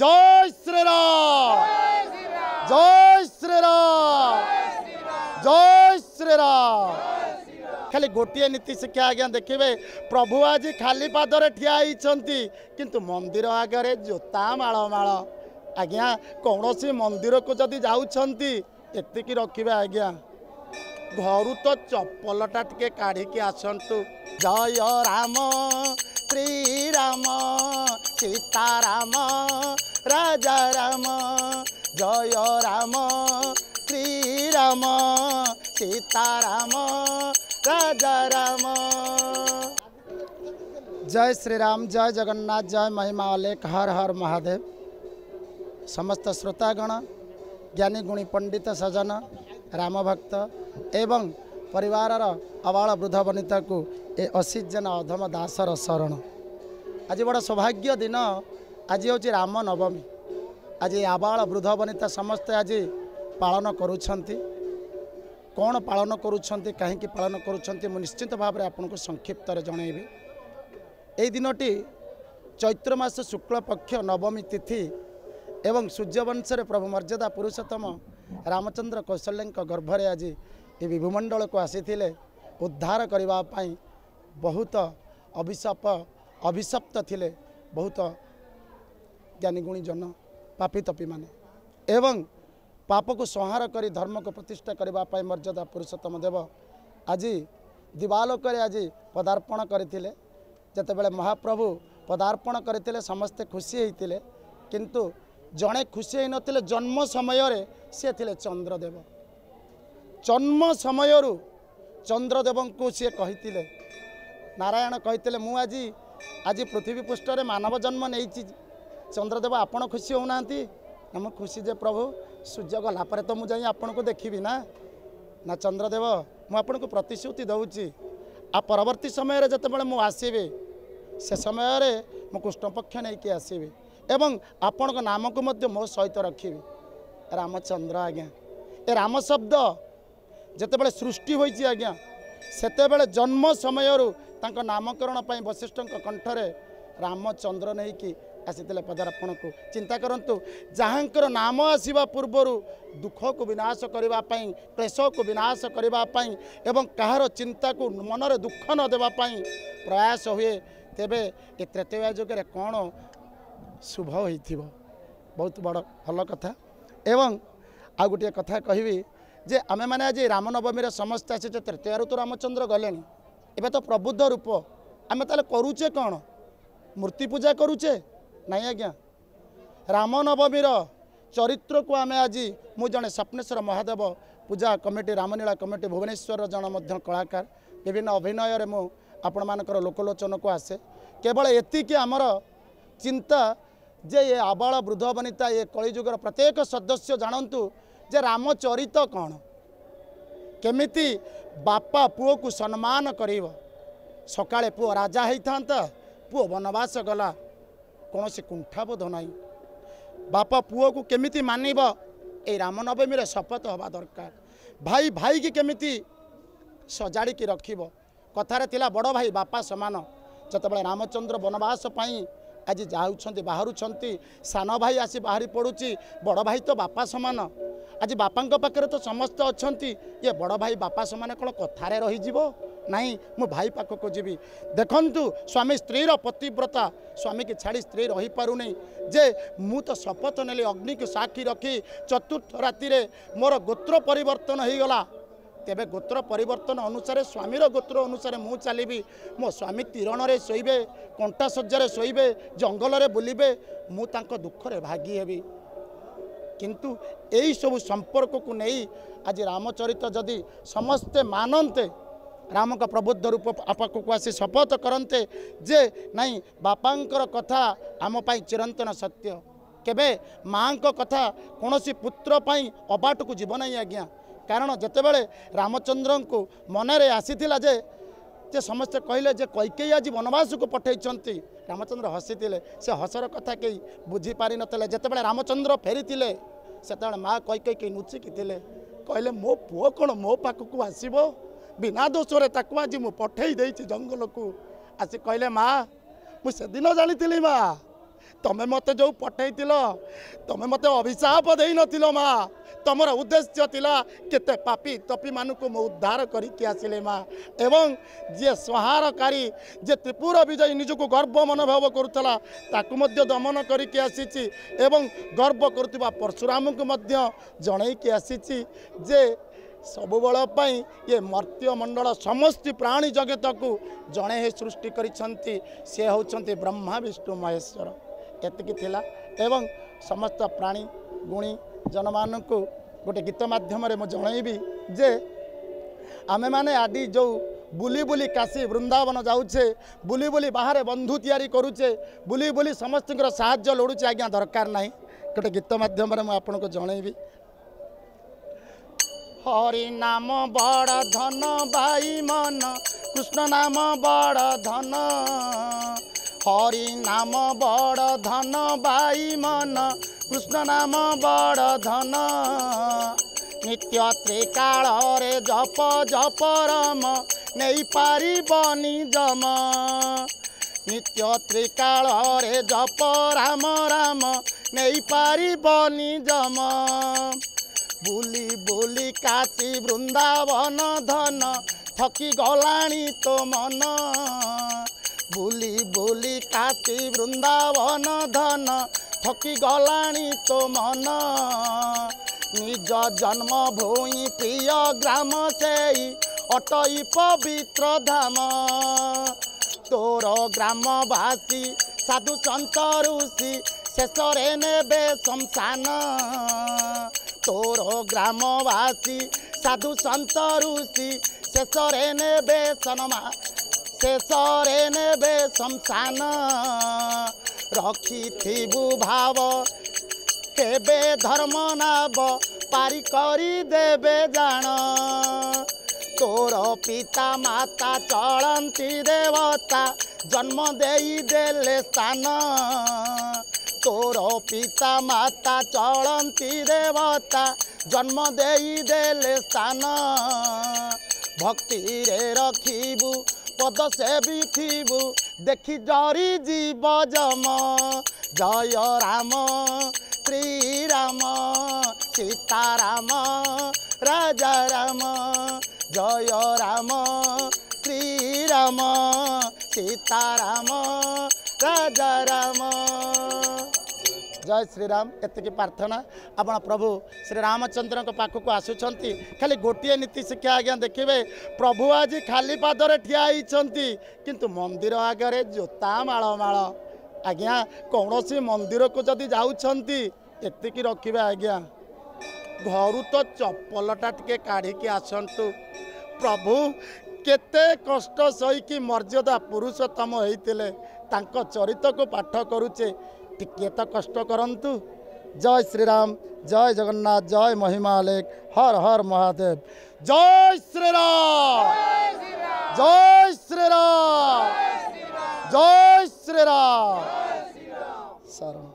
जय श्री राम, जय श्री राम, जय श्री राम। खाली गोटे नीति शिक्षा आज्ञा देखिए प्रभु आज खाली पादरे ठिया होती किंतु मंदिर आगे जोता माल माल आज्ञा कौन सी मंदिर को जदि जाऊँगी एतिकी रखिए आज्ञा घर तो चप्पलटा टिके काढ़िकी आसतु। जय राम श्री राम सीता राम राजा राम, जय राम श्री राम सीता राम राजा राम। जय श्री राम, जय जगन्नाथ, जय महिमा अलेख, हर हर महादेव। समस्त श्रोतागण, ज्ञानी गुणी पंडित सजन, राम भक्त एवं परिवार अबाल वृद्ध वनिता को ए 80 जन अधम दासर शरण। आज बड़ा सौभाग्य दिन, आज हूँ राम नवमी। आज आबाल वृद्ध वनिता समस्ते आज पालन करुछंती। कौन पालन करुछंती, कहीं पालन करुछंती मु निश्चित भाव में आपको संक्षिप्त जनइबी। यही दिनटी चैत्र मास शुक्ल पक्ष नवमी तिथि एवं सूर्यवंश प्रभु मर्यादा पुरुषोत्तम रामचंद्र कौशल्य गर्भरे आज ये विभुमंडल को आसीथिले उद्धार करने बहुत अभिशप्त थिले बहुत ज्ञानी गुणी जन पापी तपी माने एवं पाप को संहार करी धर्म को प्रतिष्ठा करने मर्यादा पुरुषोत्तम देव आज दिवालोक आज पदार्पण करते। जितेबाला महाप्रभु पदार्पण करते समस्ते खुशी होते किंतु जड़े खुशी नथिले जन्म समय सी थे चंद्रदेव। जन्म समय चंद्रदेव को सी कही नारायण कही मु आज आज पृथ्वी पृष्ठ मानव जन्म नहीं चंद्रदेव आपण खुशी होना ना मु खुशी जे प्रभु सूर्य गला पर तो मुझे आपण को देखी ना ना चंद्रदेव मुझे प्रतिश्रुति दूची आ परवर्ती समय जितेबाला मु आसबि से समय मु कृष्णपक्ष नहीं कि आसबि एवं आपण को नाम को मध्य मो सहित रखी रामचंद्र। आज्ञा ए राम शब्द जितेबाला सृष्टि होइछि आज्ञा सेतेबेले जन्म समय तांको नामकरण पाई वशिष्ठ कंठरे रामचंद्र नहीं कि आसीते पदार्पण को। चिंता करंतु जहाँकर नाम आसवा पूर्वर दुख को विनाश करने क्लेश को विनाश करने एवं कहार चिंता को मनरे दुख न देवाई प्रयास हुए तेबे ए त्रेतया जुगे कौन शुभ हो बहुत बड़ भल कथा। एवं आ गोटे कथा कहबी जे आमे माने आज रामनवमी समस्त आसी तृतीय ऋतु रामचंद्र गले एवं तो प्रबुद्ध रूप आमे ताले करूचे कौन मूर्ति पूजा करूचे नहीं आज्ञा। रामनवमी चरित्र को आमे आज मु जड़े स्वप्नेश्वर महादेव पूजा कमिटी रामलीला कमिटी भुवनेश्वर जन कलाकार विभिन्न अभिनय मु आपण मानकर लोकलोचन को आसे केवल एतिकी आमर चिंता जे ये आबाल वृद्ध वनिता ये कलिजुगर प्रत्येक सदस्य जानतु जे रामचरित कौन केमिति बापा पुओ को सम्मान करिव। सकाळे पुओ राजा होता पुओ वनवास गला कौन से कुंठाबोध ना बापा पुओ को केमिति मानिब ए रामनवमी शपथ हवा दरकार। भाई भाई की केमिति सजाड़ी की रखिब कथारे थिला बड़ भाई बापा समान। जतबेले रामचंद्र वनवास पाई आज जाऊँच बाहरुंच सान भाई आसी बाहरी पड़ुची बड़ भाई तो बापा समान। आज बापा पाखे तो समस्त अच्छा ये बड़ भाई बापा समान कौन कथारे रहीज नहीं मु भाई पाखक जीवी। देखंतु स्वामी स्त्रीर पतिव्रता स्वामी की छाड़ी स्त्री रही पारु नहीं जे मु तो शपथ नेली अग्नि को साक्षी रखी चतुर्थ राति मोर गोत्र परिवर्तन हो गला तेबे गोत्र परिवर्तन अनुसार स्वामीर गोत्र अनुसार मु चलिबी। मो स्वामी तीरण रे शोइबे कंटा सज्जार शोइबे जंगल रे बुलिबे मु तांको दुख रे भागी हेबी। किंतु यही सब संपर्क को नहीं आज रामचरित जदि समस्ते मानते राम का प्रबुद्ध रूप आपक को आसी शपथ करते जे नहीं बापांकर कथा आम पाई चिरंतन सत्य केबे माँ को कथा कौन सी पुत्र पाई अबाट को जीव नहीं आज्ञा। कारण जितेबाला रामचंद्र को मनरे आसीथिला जे समस्ते कहले जे कैकेयी आज वनवास को पठेइछंती रामचंद्र हसीथिले से हसर कथा कई बुझी पारि नतले। जितेबाला रामचंद्र फेरीथिले सेतेबाला माँ कैकेयी नुचिकी थिले कहले मो पुओ कौन मो पाखक आसीबो बिना दोषरे ताकू आज मु पठेई देइछि जंगल को आसी कहले माँ मुझे दिन जानी माँ तमे मते जो पठे तमे मते अभिशाप दे नथिलो माँ तमर उद्देश्य थिला केते पापी तपी मानक मो उद्धार करके आसिले माँ एवं जे संहारकारी जे त्रिपुर विजय निजको गर्व मनोभाव करुला ताकू मध्य दमन करके आसीची एवं गर्व करुवा परशुराम को मध्य जनईके आसीची जे सबुबल ये मर्त्य मंडल समस्त प्राणी जगत को जड़े ही सृष्टि करिसें से होचंती ब्रह्मा विष्णु महेश्वर एतिकी थिला एवं समस्त प्राणी गुणी जनमान को गोटे गीत माध्यम मु जनईबी जे आमे माने आदि जो बुली बुली काशी वृंदावन जाऊे बुली बुली बाहर बंधु तैयारी करुचे बुली बुली समस्त साहाय्य लोड़ुचे आज्ञा दरकार ना गोटे गीत माध्यम आपन को जनईबी हरि नाम बड़ धन बाई मन कृष्ण नाम बड़ धन हरि नाम बड़ धन बाई मन कृष्ण नाम बड़ धन नित्य त्रिकाल रे जप जप रम नहीं पारिबनी जम नित्य त्रिकाल रे जप राम राम नहीं पारिबनी जम बुली बुली काशी वृंदावन धन थकी गलाणी तो मन बुली बुली काशी वृंदावन धन थकी गलाणी तो मन निज जन्म भूमि प्रिय ग्राम से अटई पवित्र धाम तोर ग्रामवासी साधु संत ऋषि शेषरे नेबे शमशान तोर ग्रामवासी साधु संत ऋषि शेषरे नेबे शेषरे नेबे शमशान रखिथिबु भाव केबे धर्म नाव पारी करी देबे जान तोर पिता माता चलंती देवता जन्म देई देले स्थान तोर पिता माता चलंती देवता जन्म देई देले स्थान भक्ति रे रखिबु पद सेविथिबु देखि जरी जीव जम जय राम श्री राम सीता राम राजा राम जय राम श्री राम सीता राम राजा राम जय श्रीराम एतिकी प्रार्थना आपण प्रभु श्री रामचंद्र पाखक आसुंच खाली गोटे नीति शिक्षा आज्ञा देखिए प्रभु आज खाली पादरे ठिया होती किंतु मंदिर आगे जोता माल माल आज्ञा कौन सी मंदिर को जदि जाऊँगी एतिकी रखिए आज्ञा घर तो चप्पलटा टे काढ़ी आसतु प्रभु केते कष्ट सहीकि मर्यादा पुरुषोत्तम होते चरित को पाठ करुचे टिके तो कष्ट करंतु जय श्रीराम जय जगन्नाथ जय महिमालेख हर हर महादेव जय श्रीराम जय श्रीराम जय श्रीराम शरण